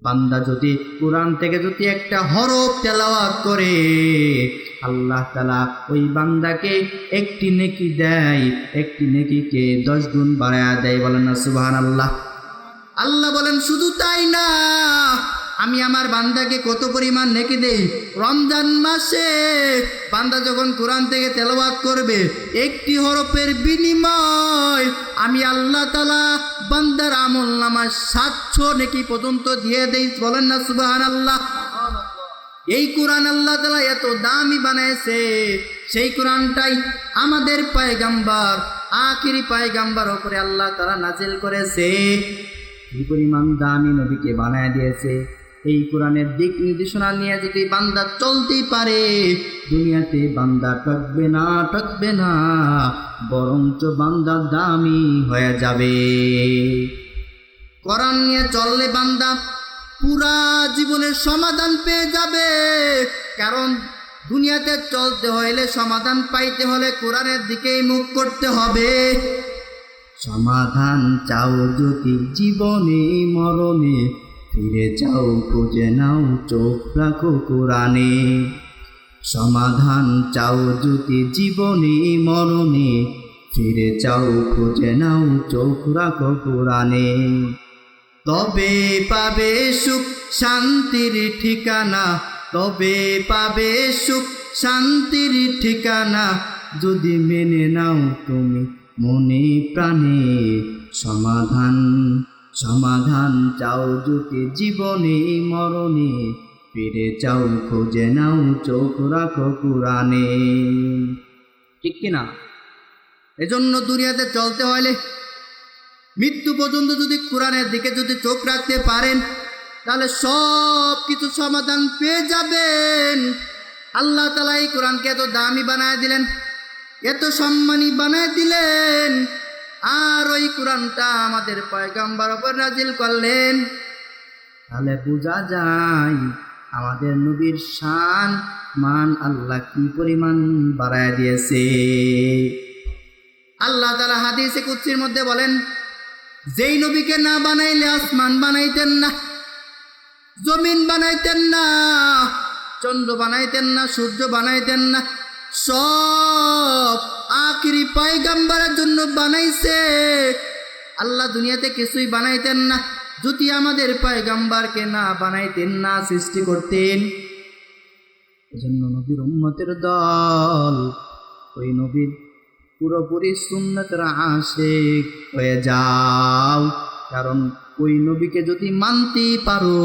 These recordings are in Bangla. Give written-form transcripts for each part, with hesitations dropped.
বান্দা যদি কোরআন থেকে যদি একটা হরফ তেলাওয়াত করে, আল্লাহ তাআলা ওই বান্দাকে একটি নেকি দেয়, একটি নেকিকে 10 গুণ বাড়ায়া দেয়। বলেন না সুবহানাল্লাহ। আল্লাহ বলেন শুধু তাই না, আমি আমার বান্দাকে কত পরিমাণ নেকি দেই। রমজান মাসে বান্দা যখন কোরআন থেকে তেলাওয়াত করবে, একটি হরফের বিনিময় আমি আল্লাহ তাআলা বান্দার আমলনামায় 700 নেকি পর্যন্ত দিয়ে দেই। বলেন না সুবহানাল্লাহ। এই কোরআন আল্লাহ তাআলা এত দামি বানাইছে, সেই কোরআনটাই আমাদের পয়গম্বর, আখিরি পয়গম্বর উপরে আল্লাহ তাআলা নাজিল করেছে। এই পরিমাণ দামি নবীকে বানায় দিয়েছে। এই কোরআনের দিক নির্দেশনা নিয়ে যদি বান্দা চলতেই পারে, দুনিয়াতে বান্দা ঠকবে না, বরঞ্চ বান্দা দামি হয়ে যাবে। কোরআন নিয়ে চললে বান্দা পুরা জীবনের সমাধান পেয়ে যাবে। কারণ দুনিয়াতে চলতে হলে, সমাধান পাইতে হলে কোরআনের দিকেই মুখ করতে হবে। সমাধান চাও যদি জীবনে মরণে, ফিরে যাও খুঁজে নাও চোখ রাখো কোরআনে। সমাধান চাও যদি জীবনে মরণে, ফিরে যাও খুঁজে নাও চোখ রাখো কোরআনে। তবে পাবে সুখ শান্তির ঠিকানা, তবে পাবে সুখ শান্তির ঠিকানা, যদি মেনে নাও তুমি মনে প্রাণে। সমাধান চাও যদি জীবনে মরণে, ফিরে যাও খুঁজে নাও চোখ রাখো কোরআনে। ঠিক কিনা? এজন্য দুনিয়াতে চলতে হলে মৃত্যু পর্যন্ত যদি কোরআনের দিকে যদি চোখ রাখতে পারেন, তাহলে সব কিছু সমাধান পেয়ে যাবেন। আল্লাহ তাআলা এই কোরআনকে এত দামি বানায় দিলেন, এত সম্মানী বানায় দিলেন, আর ওই কোরআনটা আমাদের পয়গম্বর উপর নাজিল করলেন। তাহলে বোঝা যায় আমাদের নবীর শান মান আল্লাহ কি পরিমাণ বাড়ায় দিয়েছে। আল্লাহ তাআলা হাদিসে কুদসির মধ্যে বলেন, যেই নবীকে না বানাইলে আসমান বানাইতেন না, জমিন বানাইতেন না, চন্দ্র বানাইতেন না, সূর্য বানাইতেন না, সব আখিরি পয়গম্বরের জন্য বানাইছে। আল্লাহ দুনিয়াতে কিছুই বানাইতেন না যদি আমাদের পয়গম্বরকে না বানাইতেন, না সৃষ্টি করতেন। এজন্য নবীর উম্মতের দল ওই নবীর পুরোপুরি সুন্নতের আশিক হয়ে যাও। কারণ ওই নবীকে যদি মানতে পারো,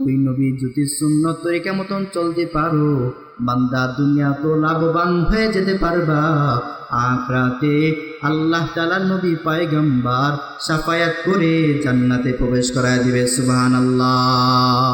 ওই নবী যদি সুন্নত তরিকা মতন চলতে পারো, বান্দা দুনিয়া তো লাভবান হয়ে যেতে পারবা, আখিরাতে আল্লাহ তাআলা নবী পয়গম্বর শাফায়াত করে জান্নাতে প্রবেশ করায় দিবে। সুবহানাল্লাহ।